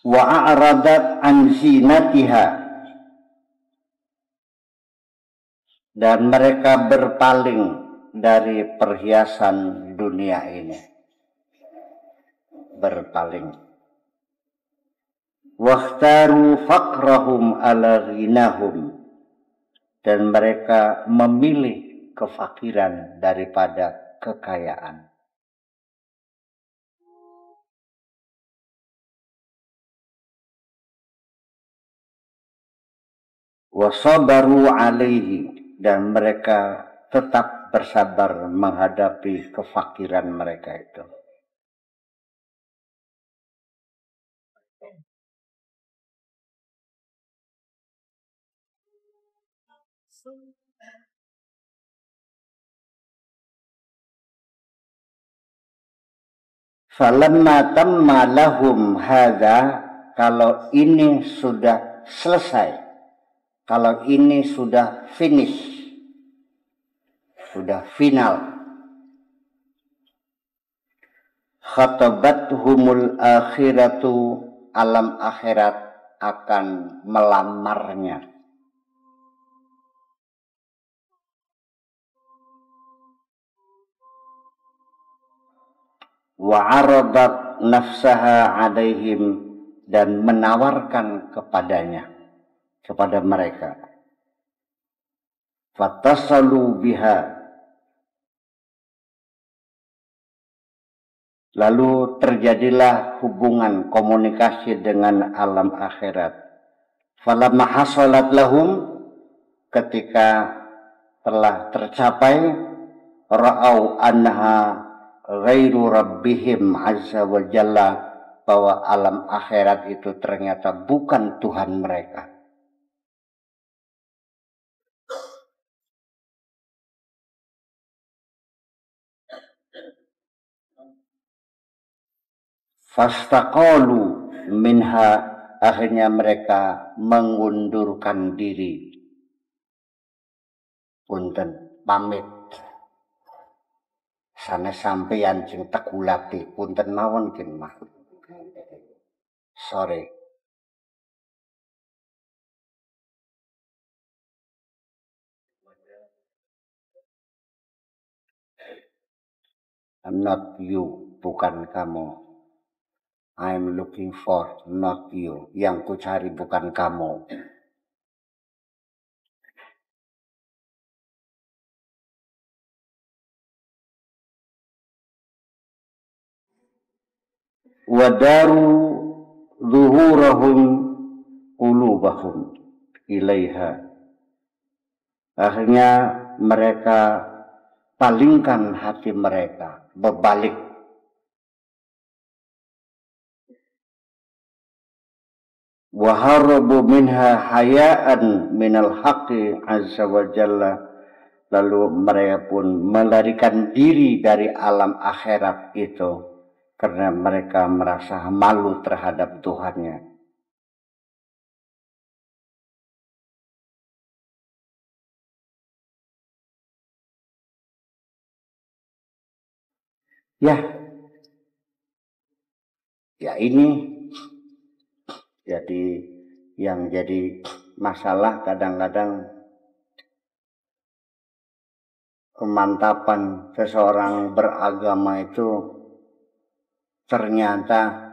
wa a'radat an zinatiha, dan mereka berpaling dari perhiasan dunia ini, berpaling. Wakhtaru faqrahum ala ghinahum, dan mereka memilih kefakiran daripada kekayaan. Wasabaru alaihi, dan mereka tetap bersabar menghadapi kefakiran mereka itu. Falamma tamma lahum hadza, kalau ini sudah selesai, kalau ini sudah finish, sudah final, khatabathumul akhiratu, alam akhirat akan melamarnya. Wa aradat nafsaha alaihim, dan menawarkan kepadanya, kepada mereka. Fatasalu biha, lalu terjadilah hubungan komunikasi dengan alam akhirat. Falamma hasalat lahum, ketika telah tercapai, ra'au anha ghairu rabbihim azza wa jalla, bahwa alam akhirat itu ternyata bukan Tuhan mereka. Fastaqalu minha, akhirnya mereka mengundurkan diri. Punten pamit, sana sampeyan sing tekulati, punten mawon kin mah. Sorry. I'm not you, bukan kamu. I'm looking for, not you. Yang ku cari bukan kamu. Wadaru zuhurahum qulubahum ilaiha, akhirnya mereka palingkan hati mereka, berbalik. Waharabu minha hayaan minal haqqi azza wa jalla, lalu mereka pun melarikan diri dari alam akhirat itu karena mereka merasa malu terhadap Tuhannya. Ya ini jadi yang jadi masalah kadang-kadang kemantapan seseorang beragama itu ternyata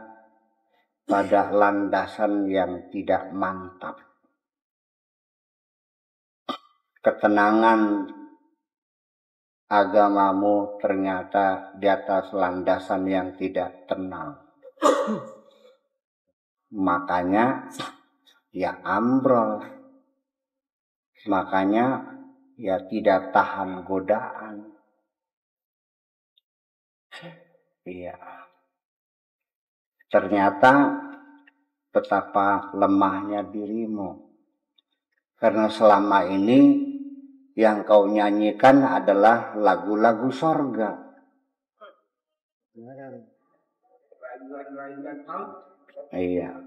pada landasan yang tidak mantap. Ketenangan agamamu ternyata di atas landasan yang tidak tenang. Makanya ya ambrol. Makanya ya tidak tahan godaan. Iya. Ternyata betapa lemahnya dirimu. Karena selama ini yang kau nyanyikan adalah lagu-lagu sorga. Iya.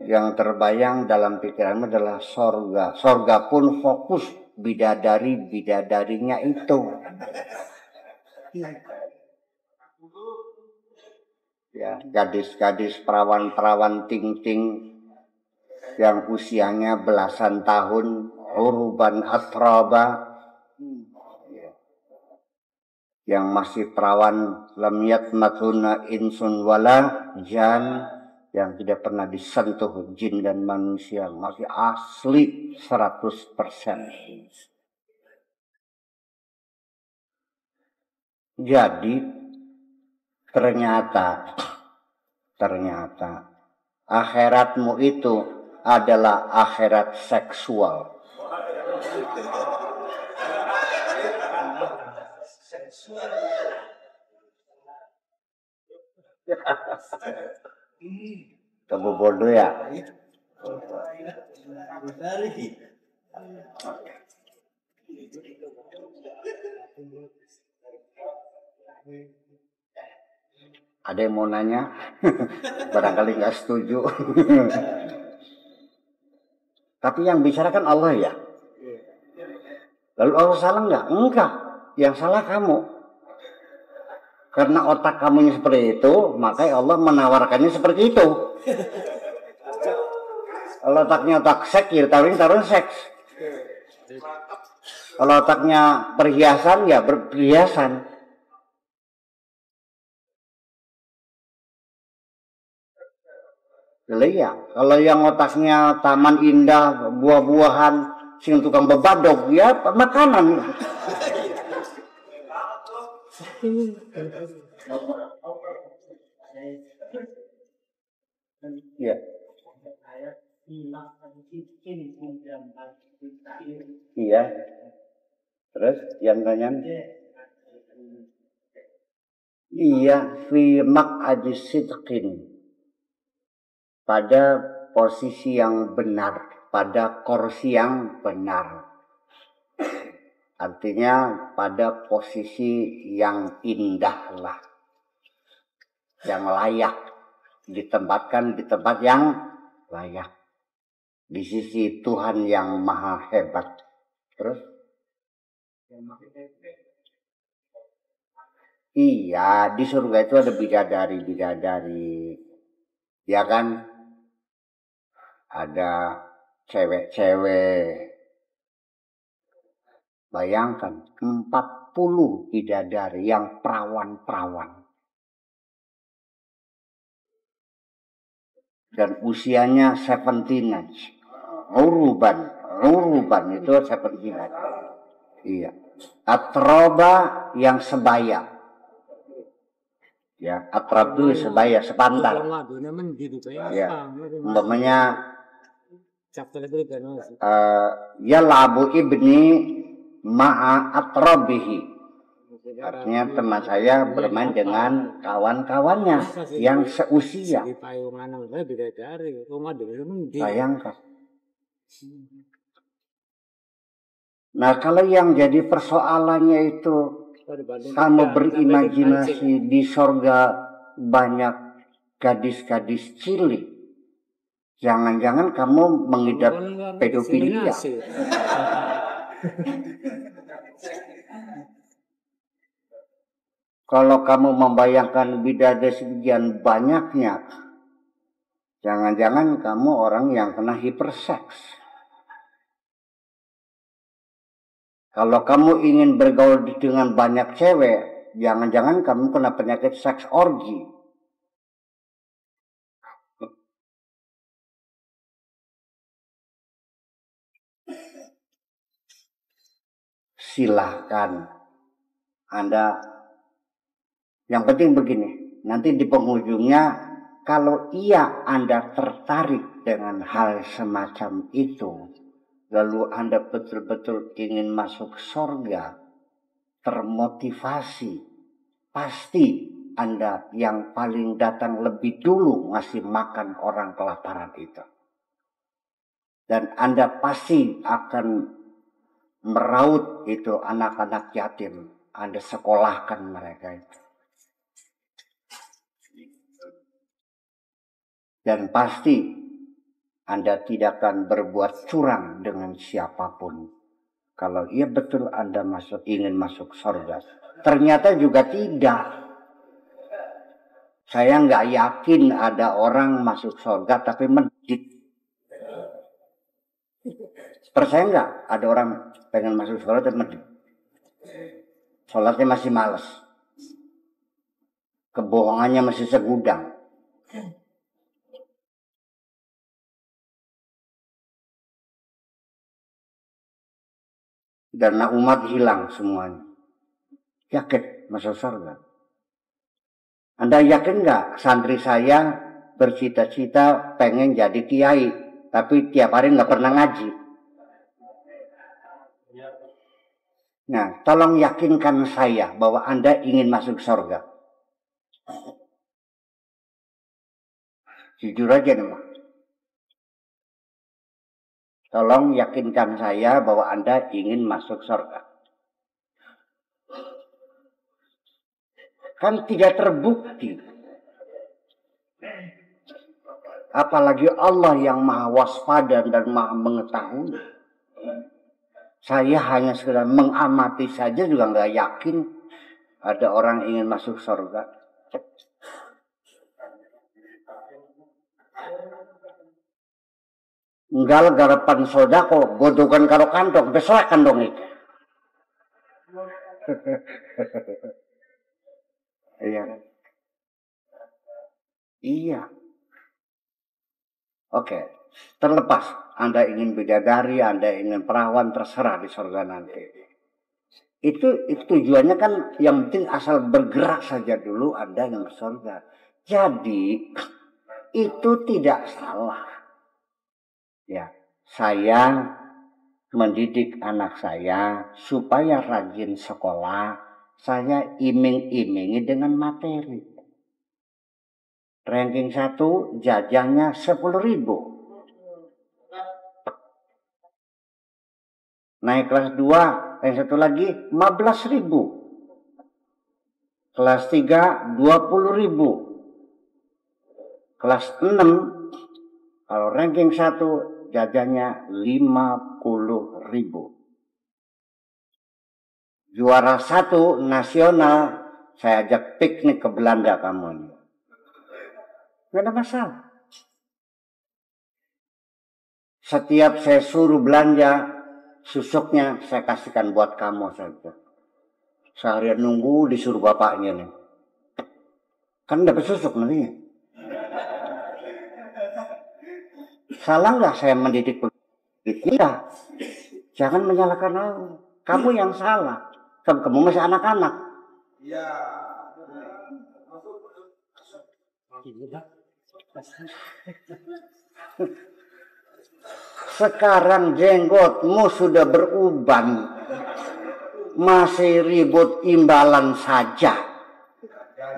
Yang terbayang dalam pikiranmu adalah sorga. Sorga pun fokus bidadari-bidadarinya itu. Ya, gadis-gadis perawan-perawan ting-ting yang usianya belasan tahun, uruban atraba, yang masih perawan, lam yatmatuna insun wala jan, yang tidak pernah disentuh jin dan manusia, masih asli 100%. Jadi ternyata akhiratmu itu adalah akhirat seksual. Kamu bodoh ya? Ada yang mau nanya? Barangkali nggak setuju. Tapi yang bicara kan Allah ya. Lalu Allah salah nggak? Enggak. Yang salah kamu. Karena otak kamunya seperti itu, makanya Allah menawarkannya seperti itu. Kalau otaknya otak seks, ya taruhin seks. Kalau otaknya perhiasan, ya berhiasan. Iya, kalau yang otaknya taman indah, buah-buahan, sing tukang bebadog, ya makanan. Ya. Iya. Terus yang tanya? Iya, fi maq'adi sidqin. Pada posisi yang benar, pada kursi yang benar. Artinya pada posisi yang indah lah, yang layak, ditempatkan di tempat yang layak, di sisi Tuhan yang maha hebat. Terus? Iya, di surga itu ada bidadari, ya kan? Ada cewek-cewek. Bayangkan 40 bidadari yang perawan-perawan. Dan usianya 17 age. Uruban itu 17 age. Iya. Atroba yang sebaya. Ya, atrab itu sebaya, sepantar. Ya. Umpamanya yalabu ibni ma'a atrabihi. Artinya teman saya bermain dengan kawan-kawannya yang seusia. Bayangkan. Nah, kalau yang jadi persoalannya itu kamu berimajinasi di sorga banyak gadis-gadis cilik. Jangan-jangan kamu mengidap pedofilia. Kalau kamu membayangkan bidadari sekian banyaknya, jangan-jangan kamu orang yang kena hiperseks. Kalau kamu ingin bergaul dengan banyak cewek, jangan-jangan kamu kena penyakit seks orgi. Silahkan Anda, yang penting begini, nanti di penghujungnya kalau Anda tertarik dengan hal semacam itu, lalu Anda betul-betul ingin masuk surga, termotivasi, pasti Anda yang paling datang lebih dulu ngasih makan orang kelaparan itu. Dan Anda pasti akan meraut itu anak-anak yatim. Anda sekolahkan mereka itu. Dan pasti Anda tidak akan berbuat curang dengan siapapun. Kalau iya betul Anda ingin masuk surga. Ternyata juga tidak. Saya nggak yakin ada orang masuk surga tapi masjid. Percaya nggak ada orang pengen masuk surga tapi masjid? Sholatnya masih males. Kebohongannya masih segudang. Dan umat hilang semuanya. Yakin masuk surga? Anda yakin nggak santri saya bercita-cita pengen jadi kiai, tapi tiap hari nggak pernah ngaji? Nah, tolong yakinkan saya bahwa Anda ingin masuk surga. Jujur aja nih, Mas. Tolong yakinkan saya bahwa Anda ingin masuk surga. Kan tidak terbukti. Apalagi Allah yang maha waspada dan maha mengetahui. Saya hanya sekedar mengamati saja juga nggak yakin ada orang ingin masuk surga. Enggal garapan sodako, godokan karo kantong, besokan dong itu. Iya. Iya. Oke. Terlepas Anda ingin bidadari, Anda ingin perawan, terserah di surga nanti. Itu tujuannya kan yang penting asal bergerak saja dulu Anda yang ke surga. Jadi itu tidak salah. Ya, saya mendidik anak saya supaya rajin sekolah, saya iming-imingi dengan materi. Ranking 1 jajannya 10.000. Naik kelas 2, yang satu lagi 15.000. Kelas 3 20.000. Kelas 6 kalau ranking 1 jajannya 50.000. Juara 1 nasional saya ajak piknik ke Belanda kamu ini. Gak ada masalah. Setiap saya suruh belanja, susuknya saya kasihkan buat kamu saja. Seharian nunggu disuruh bapaknya nih. Kan dapat susuk nanti. Salah nggak saya mendidik begitu? Tidak. Jangan menyalahkan orang. Kamu yang salah. Kamu masih anak-anak. Iya. Sekarang jenggotmu sudah beruban, masih ribut imbalan saja.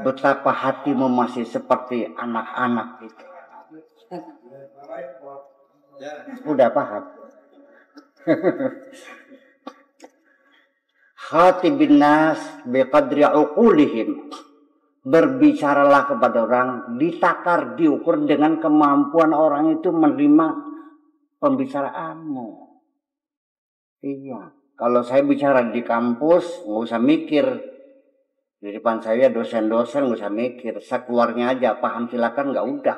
Betapa hatimu masih seperti anak-anak itu. Udah paham? Khatibin nas biqadri uqulihim. Berbicaralah kepada orang, ditakar, diukur dengan kemampuan orang itu menerima pembicaraanmu. Iya. Kalau saya bicara di kampus, nggak usah mikir. Di depan saya dosen-dosen nggak usah mikir. Sekeluarnya aja, paham silakan nggak udah.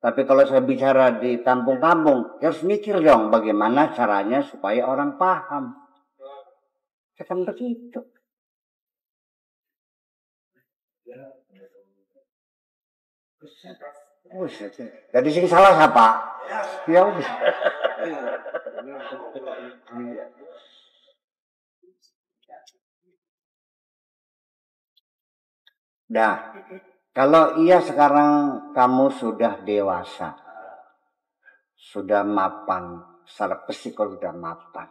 Tapi kalau saya bicara di kampung-kampung, harus mikir dong bagaimana caranya supaya orang paham. Kan begitu. Jadi sing salah siapa? Ya udah. Dah. Kalau iya sekarang kamu sudah dewasa, sudah mapan, secara psikologis sudah mapan.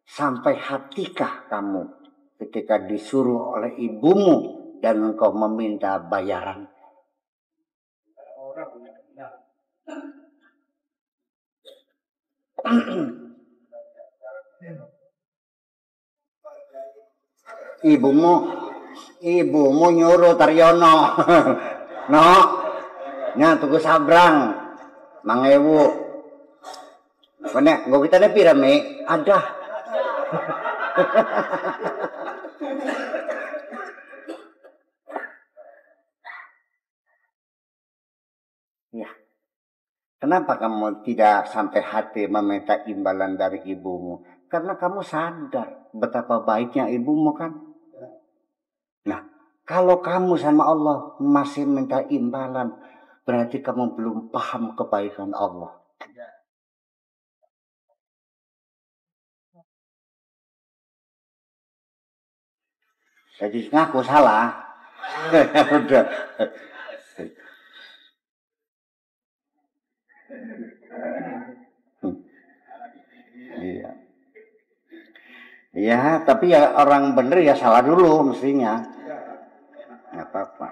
Sampai hatikah kamu ketika disuruh oleh ibumu dan engkau meminta bayaran? Ibumu nyuruh Taryono. No, nya tuku sabrang, 5.000. Konek, gue kita ada pirame, ada. Ya. Kenapa kamu tidak sampai hati meminta imbalan dari ibumu? Karena kamu sadar betapa baiknya ibumu kan. Nah, kalau kamu sama Allah masih minta imbalan, berarti kamu belum paham kebaikan Allah. Jadi ngaku salah. Udah. Iya. Ya, tapi ya orang bener ya salah dulu mestinya. Nggak apa-apa.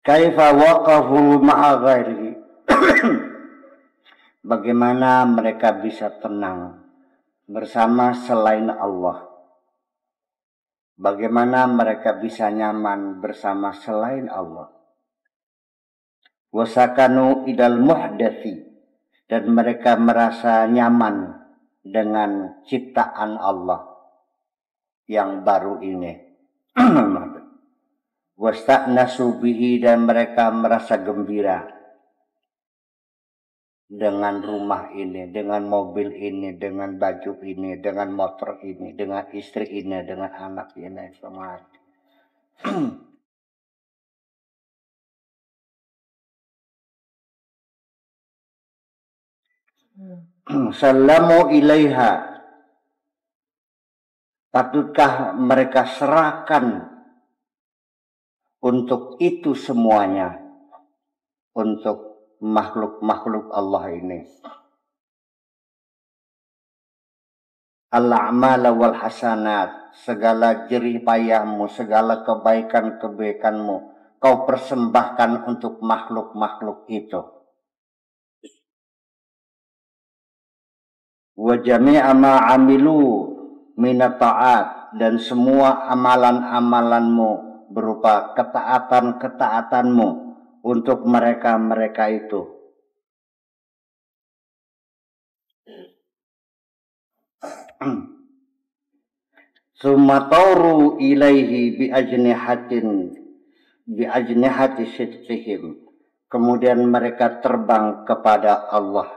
Kaifa waqafu ma'a ghairihi. Bagaimana mereka bisa tenang bersama selain Allah? Bagaimana mereka bisa nyaman bersama selain Allah? Wasakanu idal muhdathi, dan mereka merasa nyaman dengan ciptaan Allah yang baru ini. Wasta'nasu bihi, dan mereka merasa gembira dengan rumah ini, dengan mobil ini, dengan baju ini, dengan motor ini, dengan istri ini, dengan anak ini, semua. Salamu ilaiha, patutkah mereka serahkan untuk itu semuanya, untuk makhluk-makhluk Allah ini. Al-a'mala wal hasanat, segala jerih payahmu, segala kebaikan-kebaikanmu, kau persembahkan untuk makhluk-makhluk itu. Wa jami'a ma 'amilu minat ta'at, dan semua amalan-amalanmu berupa ketaatan-ketaatanmu untuk mereka-mereka itu. Summa tawru ilaihi bi ajnihati sidqihim. Kemudian mereka terbang kepada Allah,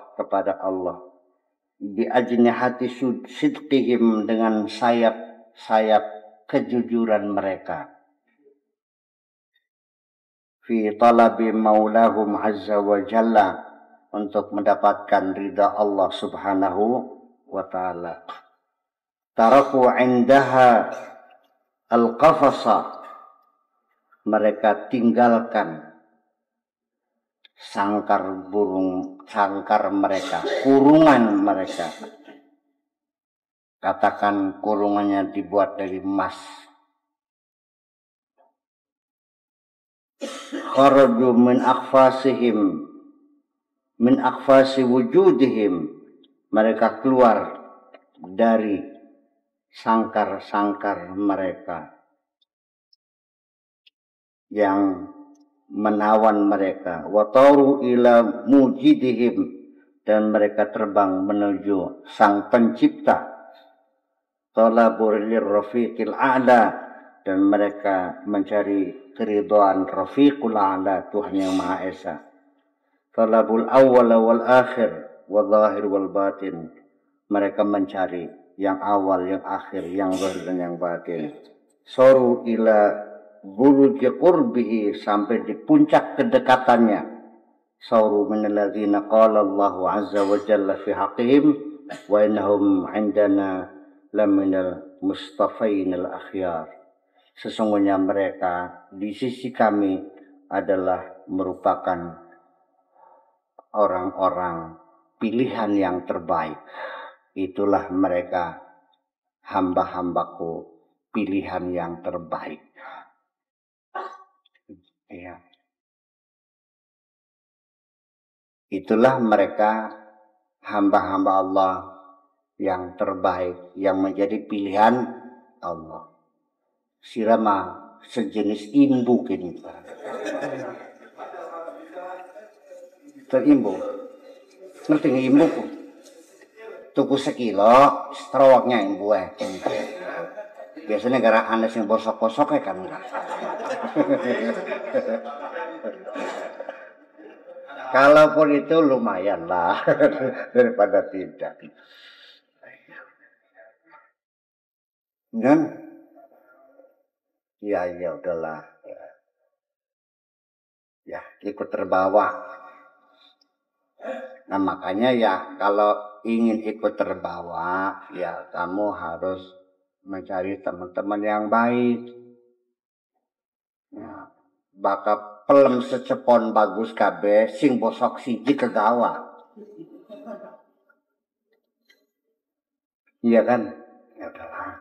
bi ajnihati sidqihim, dengan sayap-sayap kejujuran mereka. Fi talabi maulahum azza wa jalla, untuk mendapatkan ridha Allah subhanahu wa ta'ala. Taraku indaha al-qafasa, mereka tinggalkan sangkar mereka, kurungan mereka. Katakan kurungannya dibuat dari emas. Kharaju min akhfasi wujudihim, mereka keluar dari sangkar-sangkar mereka yang menawan mereka. Wa tauru ila mujidihim, dan mereka terbang menuju sang pencipta. Talabur lirrafiqil a'la, dan mereka mencari keridhaan rafiqul a'la, Tuhan yang Maha Esa. Talabul awwal wal akhir wal zahir wal batin, mereka mencari yang awal, yang akhir, yang zahir dan yang batin. Soru ila buruji qurbihi, sampai di puncak kedekatannya. Sauru minalladzina qala Allahu azza wa jalla fi haqqihim wa innahum indana laminal mustafainal akhyar. Sesungguhnya mereka di sisi kami adalah merupakan orang-orang pilihan yang terbaik. Itulah mereka, hamba-hambaku, pilihan yang terbaik. Ya. Itulah mereka, hamba-hamba Allah yang terbaik, yang menjadi pilihan Allah. Sirama sejenis imbuk ini. Terimbu. Ngerti nggak imbuk? tuku sekilo, strowaknya yang buah. Biasanya gara anes yang bosok-bosok ya kan enggak. Kalaupun itu lumayan lah daripada tidak. Dan ya udahlah. Ya ikut terbawa. Nah makanya ya kalau ingin ikut terbawa ya kamu harus mencari teman-teman yang baik. Ya, bakal pelem secepon bagus kabeh sing bosok siji kegawa. Iya kan? Ya udahlah.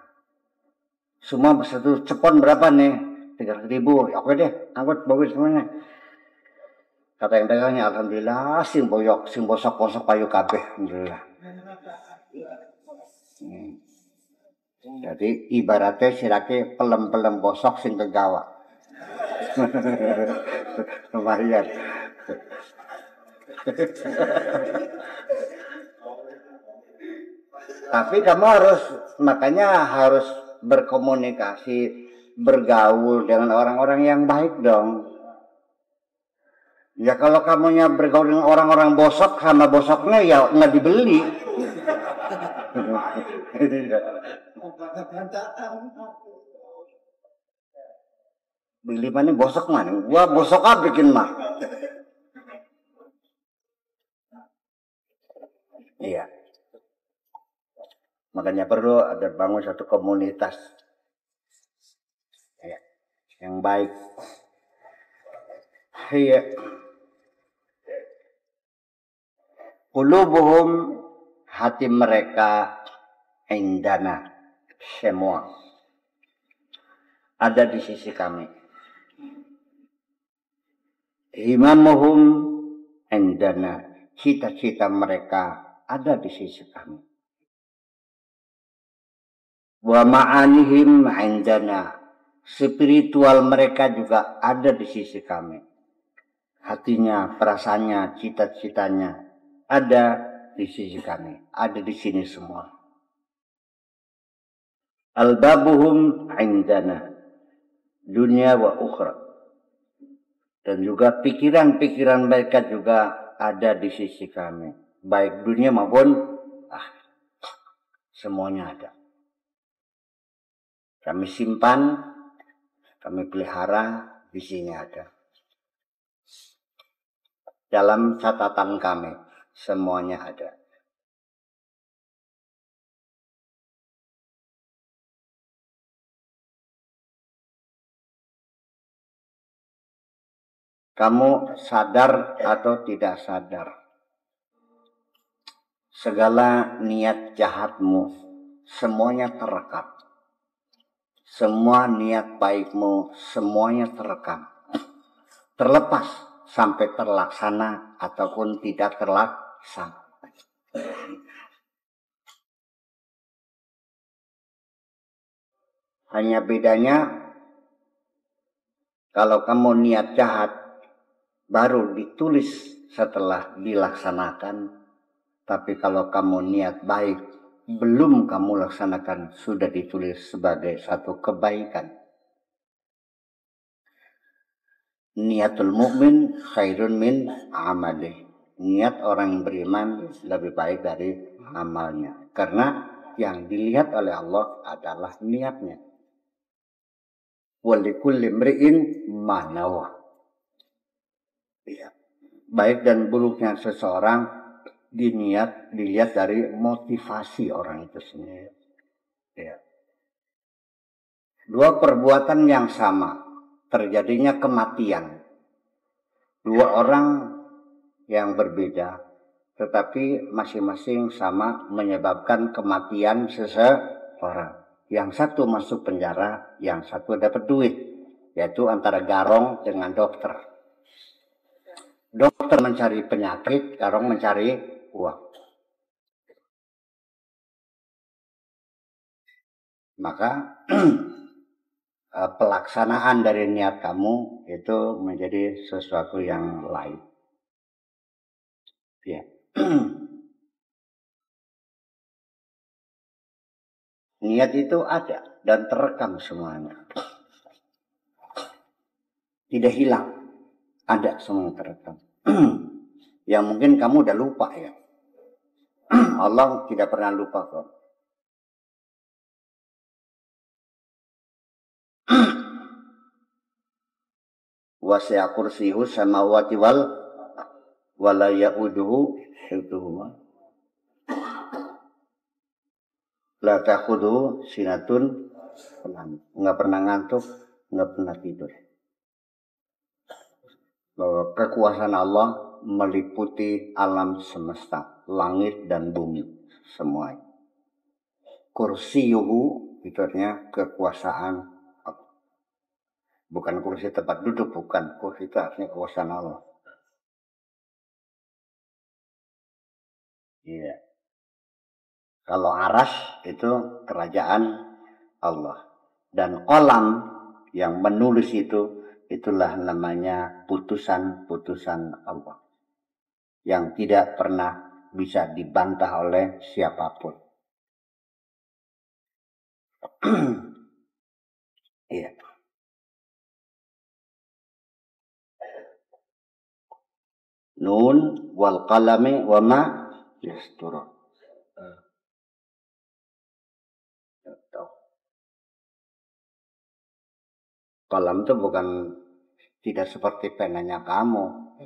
Semua satu cepon berapa nih? 300.000. Ya, oke deh, angkut bagus semuanya. Kata yang dagangnya, alhamdulillah, sing boyok, sing bosok-bosok payu kabeh, alhamdulillah. Jadi ibaratnya sirake pelem-pelem bosok sing kegawa. Lumayan. Tapi kamu makanya harus berkomunikasi, bergaul dengan orang-orang yang baik dong. Ya kalau kamunya bergaul dengan orang-orang bosok sama bosoknya ya nggak dibeli. Beli mana bosok mana? Gua bosok apa bikin mah? Iya. Makanya perlu ada bangun satu komunitas ya, yang baik. Iya. Qulubuhum, hati mereka indana, semua ada di sisi kami. Himamuhum indana, cita-cita mereka ada di sisi kami. Wa ma'anihim indana, spiritual mereka juga ada di sisi kami. Hatinya, perasaannya, cita-citanya ada di sisi kami, ada di sini semua. Albabuhum indana, dunia wa ukhra. Dan juga pikiran-pikiran mereka juga ada di sisi kami. Baik dunia maupun semuanya ada. Kami simpan, kami pelihara, di sini ada. Dalam catatan kami, semuanya ada. Kamu sadar atau tidak sadar, segala niat jahatmu semuanya terekam. Semua niat baikmu semuanya terekam. Terlepas sampai terlaksana ataupun tidak terlaksana. Hanya bedanya kalau kamu niat jahat baru ditulis setelah dilaksanakan. Tapi kalau kamu niat baik belum kamu laksanakan sudah ditulis sebagai satu kebaikan. Niatul mukmin khairun min amalih. Niat orang yang beriman lebih baik dari amalnya. Karena yang dilihat oleh Allah adalah niatnya. Walikulli mri'in ma nawa. Ya. Baik dan buruknya seseorang dilihat dari motivasi orang itu sendiri. Ya. Dua perbuatan yang sama, terjadinya kematian. Dua orang yang berbeda, tetapi masing-masing sama menyebabkan kematian seseorang. Yang satu masuk penjara, yang satu dapat duit, yaitu antara Garong dengan dokter. Dokter mencari penyakit, Garong mencari uang. Maka pelaksanaan dari niat kamu itu menjadi sesuatu yang lain. Ya. Niat itu ada dan terekam semuanya. Tidak hilang. Ada semua terekam. Yang mungkin kamu udah lupa ya. Allah tidak pernah lupa kok. Wasi'a kursiyuhu samawati wala ya'uduhu hifdzuhuma. La ta'khudhuhu sinatun, enggak pernah ngantuk, enggak pernah tidur. Bahwa kekuasaan Allah meliputi alam semesta, langit dan bumi semua. Kursiyuhu itu artinya kekuasaan, bukan kursi tempat duduk, bukan. Kursi itu artinya kekuasaan Allah. Iya. Kalau aras itu kerajaan Allah. Dan kolam yang menulis itu, itulah namanya putusan-putusan Allah. Yang tidak pernah bisa dibantah oleh siapapun. Iya. Nun wal qalami wa ma yasturun. Kolam itu bukan tidak seperti penanya kamu.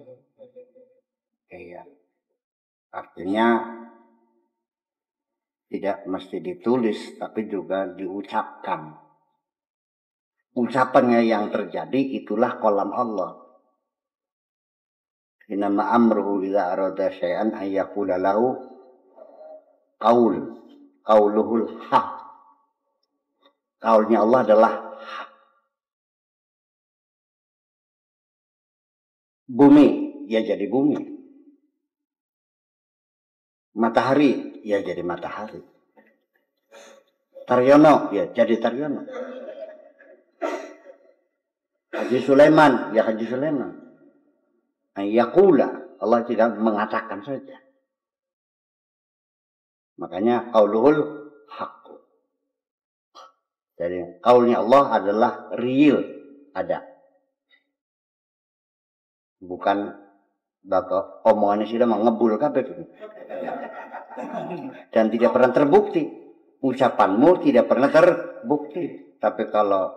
Iya. Artinya tidak mesti ditulis, tapi juga diucapkan. Ucapannya yang terjadi itulah kolam Allah. Innama amruhu idza arada syai'an ay yaqula lahu qauluhul haq. Kaulnya Allah adalah hak. Bumi, ya jadi bumi. Matahari, ya jadi matahari. Taryono, ya jadi Taryono. Haji Sulaiman, ya Haji Sulaiman. Yaqula, Allah tidak mengatakan saja. Makanya qauluhul haq. Jadi kaulnya Allah adalah real, ada. Bukan bapak omongannya sudah mengebul kabeh. Dan tidak pernah terbukti. Ucapanmu tidak pernah terbukti. Tapi kalau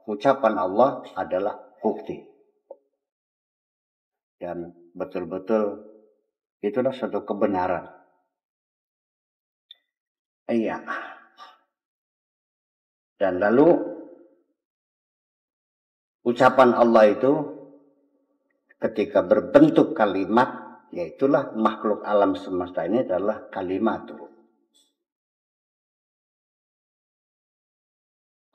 ucapan Allah adalah bukti. Dan betul-betul itulah suatu kebenaran. Iya. Dan lalu ucapan Allah itu ketika berbentuk kalimat, yaitulah makhluk alam semesta ini adalah kalimat.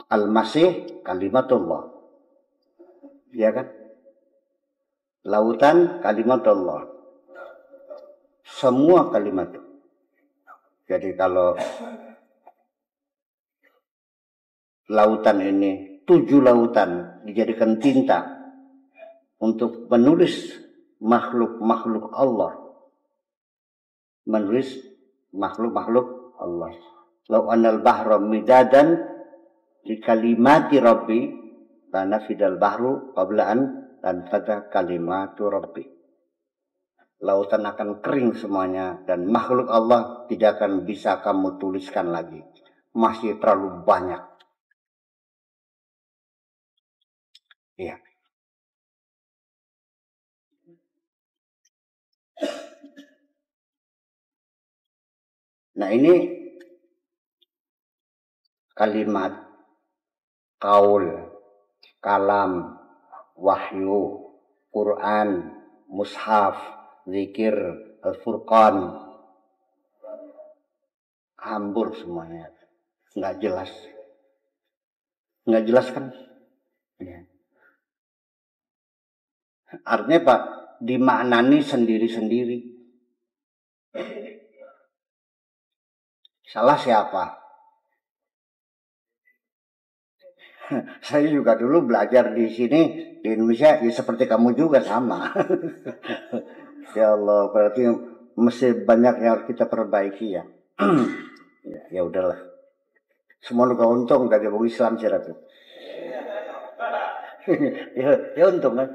Al-Masih kalimatullah. Ya kan? Lautan kalimatullah. Semua kalimat. Jadi kalau lautan ini, 7 lautan dijadikan tinta untuk menulis makhluk-makhluk Allah. Menulis makhluk-makhluk Allah. Lau anal bahra midadan li kalimati rabbi lana fidal bahru qablaan dan pada kalimatu rabbi. Lautan akan kering semuanya dan makhluk Allah tidak akan bisa kamu tuliskan lagi. Masih terlalu banyak. Iya. Nah ini kalimat, kaul, kalam, wahyu, Quran, mushaf, zikir, al-furqan, hambur semuanya, nggak jelas, nggak jelas kan? Ya. Artinya Pak, dimaknani sendiri-sendiri. Salah siapa? Saya juga dulu belajar di sini di Indonesia ya seperti kamu juga sama. Ya Allah, berarti mesti banyak yang harus kita perbaiki ya. Ya udahlah. Semua lu gak untung dari buku Islam sih Ratu. Ya untung kan.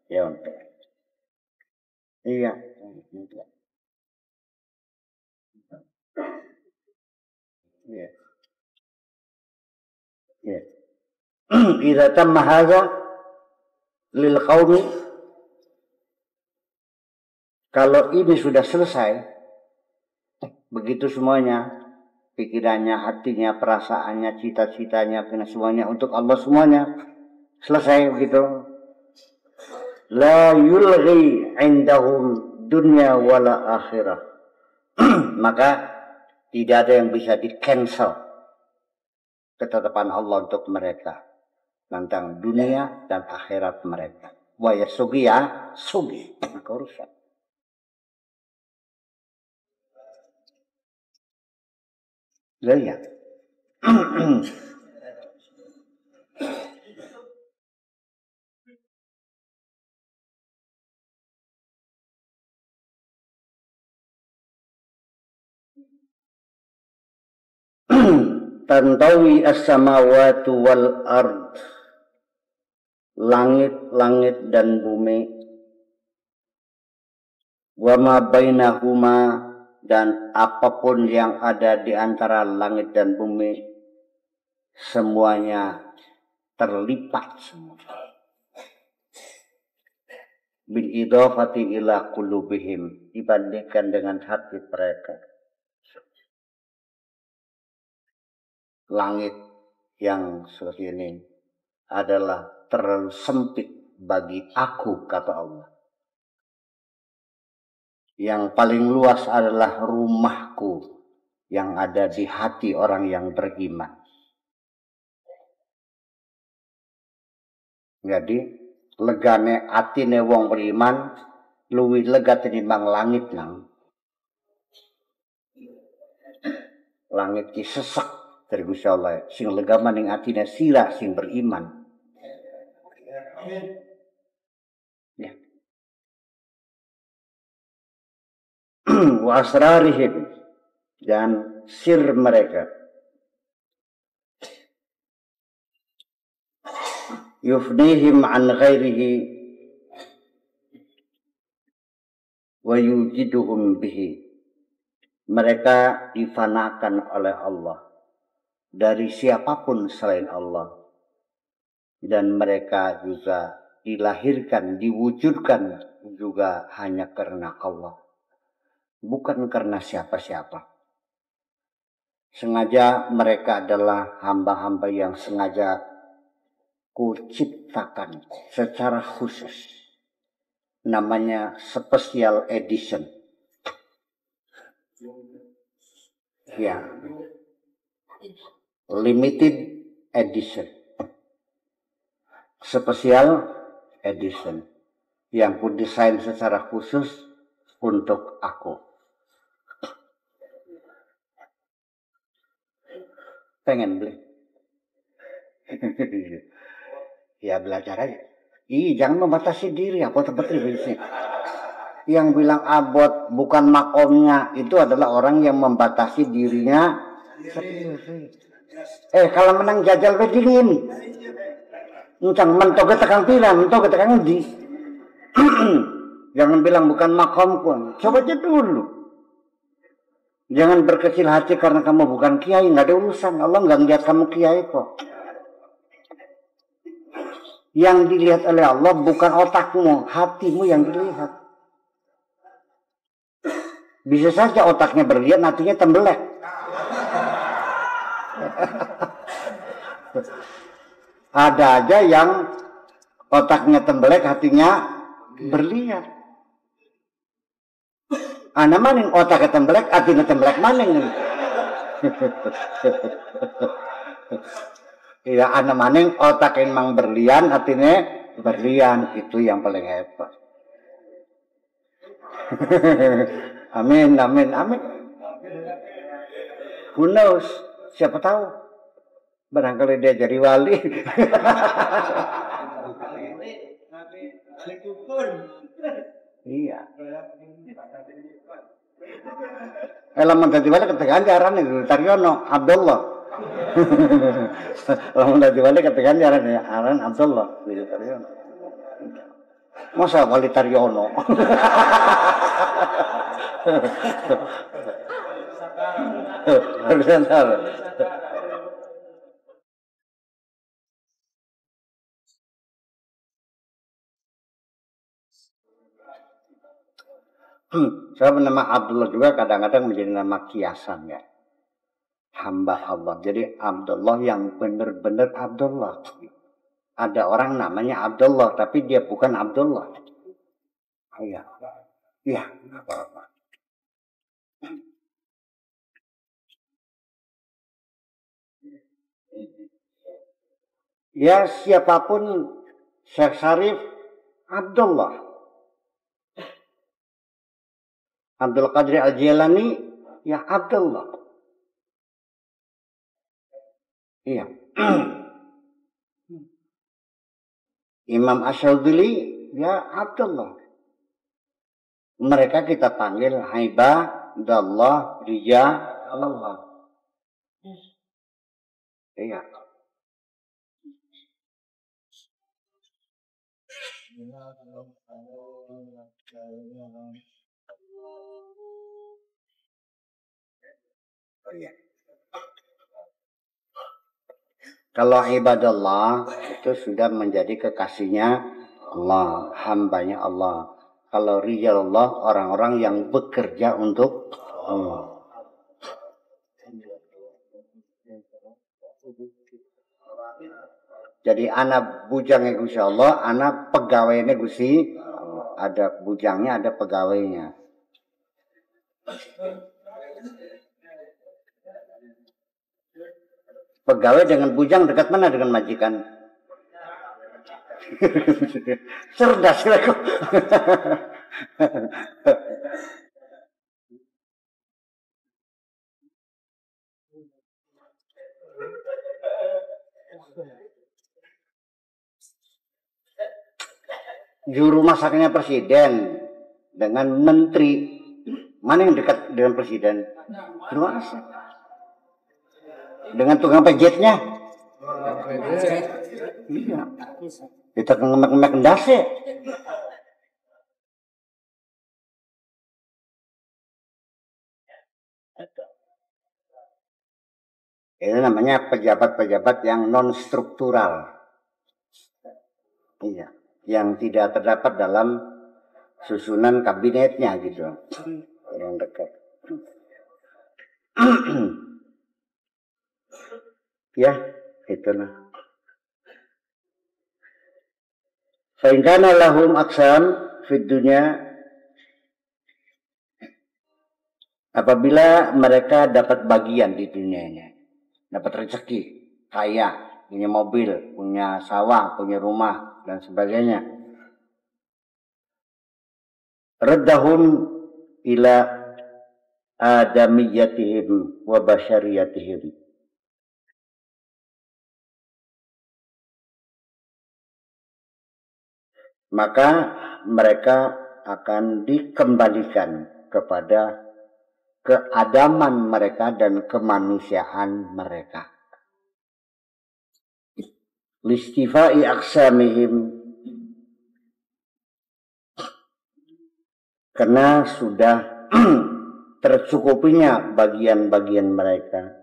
Ya untung. Iya. Iya. Iya. Idza tamma hadza lil qaumi, kalau ini sudah selesai, begitu semuanya, pikirannya, hatinya, perasaannya, cita-citanya, semuanya untuk Allah semuanya selesai begitu. La yulghi indahum dunya wala akhirah. Maka tidak ada yang bisa di-cancel ketetapan Allah untuk mereka tentang dunia dan akhirat mereka. Wa yasugi ya, sugi. Maka urusan. Lihat. Tantawi as-samawati wal ard, langit-langit dan bumi, wa ma bainahuma, dan apapun yang ada di antara langit dan bumi, semuanya terlipat semua. Bil idhafati ila qulubihim, dibandingkan dengan hati mereka. Langit yang seperti ini adalah terlalu sempit bagi aku, kata Allah. Yang paling luas adalah rumahku yang ada di hati orang yang beriman. Jadi legane atine wong beriman luwih lega tinimbang langit nang. Langit ki sesek dari Gusti Allah, sing lega maning atine sira sing beriman. Ya. Wa asrarihim, dan sir mereka. Yufnihim an ghairihi wa yujiduhum bihi. Mereka difanakan oleh Allah dari siapapun selain Allah, dan mereka juga dilahirkan, diwujudkan juga hanya karena Allah, bukan karena siapa-siapa. Sengaja mereka adalah hamba-hamba yang sengaja kuciptakan secara khusus, namanya special edition. Ya, limited edition, special edition, yang kudesain secara khusus untuk aku. Pengen beli? Ya belajar aja. Jangan membatasi diri, aku seperti ini. Yang bilang abot bukan makomnya itu adalah orang yang membatasi dirinya sendiri. Kalau menang jajal begini, Ucang mentok tekan pila, mentok tekan di. Jangan bilang bukan makomku. Coba aja dulu. Jangan berkecil hati karena kamu bukan kiai, nggak ada urusan. Allah nggak ngeliat kamu kiai kok. Yang dilihat oleh Allah bukan otakmu, hatimu yang dilihat. Bisa saja otaknya berlian, hatinya tembelek. Ada aja yang otaknya tembelek, hatinya berlian. Ana maning otaknya tembelek, hatinya tembelek maning. Ya, ana maning otaknya emang berlian, hatinya berlian. Itu yang paling hebat. Amin, amin, amin. Who knows? Siapa tahu? Barangkali dia jadi wali. Iya. Lamun dadi wali ketegangan aran Taryono Abdullah. Lamun dadi wali ketegangan aran Abdullah Taryono. Masa wali Taryono? Sebab nama Abdullah juga kadang-kadang menjadi nama kiasan ya. Hamba Allah. Jadi Abdullah yang benar-benar Abdullah. Ada orang namanya Abdullah tapi dia bukan Abdullah. Iya. Iya, apa-apa. Ya siapapun Syekh Syarif Abdullah. Abdul Qadir Al-Jilani ya Abdullah. Iya. Imam Asyadzili ya Abdullah. Mereka kita panggil Ibadallah, Rijalullah. Iya. Kalau ibadallah itu sudah menjadi kekasihnya Allah, hambanya Allah. Kalau rijalullah orang-orang yang bekerja untuk Allah. Jadi anak bujangnya Gusti Allah, anak pegawainya Gusti. Ada bujangnya, ada pegawainya. Pegawai dengan bujang dekat mana dengan majikan? Cerdas aku. Juru masaknya presiden dengan menteri, mana yang dekat dengan presiden? Juru masak. Dengan tukang pijitnya? Iya. Kita ngemek-ngemek endase. Ini namanya pejabat-pejabat yang non struktural. Iya, yang tidak terdapat dalam susunan kabinetnya gitu. Yang dekat. Ya, itulah. Sehingga lahum aksam fid dunya, apabila mereka dapat bagian di dunia ini, dapat rezeki, kaya, punya mobil, punya sawah, punya rumah dan sebagainya. Raddahum ila adamiyatihim wa basyariyatihim. Maka mereka akan dikembalikan kepada keadaman mereka dan kemanusiaan mereka. Listifai aksamihim, karena sudah tercukupinya bagian-bagian mereka.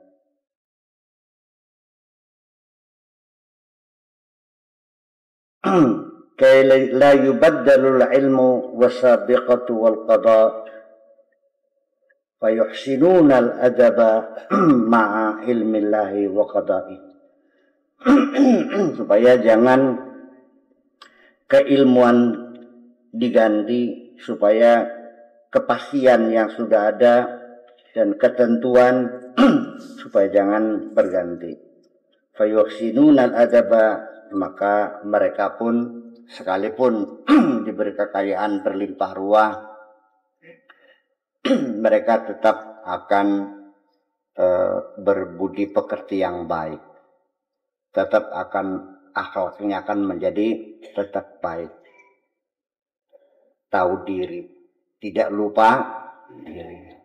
Kay la yubaddalu al-ilmu wasabiqatu wal qada fayuhsinuna al-adaba ma'a ilmillahi wa qada'i. Supaya jangan keilmuan diganti, supaya kepastian yang sudah ada dan ketentuan supaya jangan berganti. Fayuhsinuna al-adaba, maka mereka pun sekalipun diberi kekayaan berlimpah ruah, mereka tetap akan berbudi pekerti yang baik, tetap akan akhlaknya akan menjadi tetap baik, tahu diri, tidak lupa diri.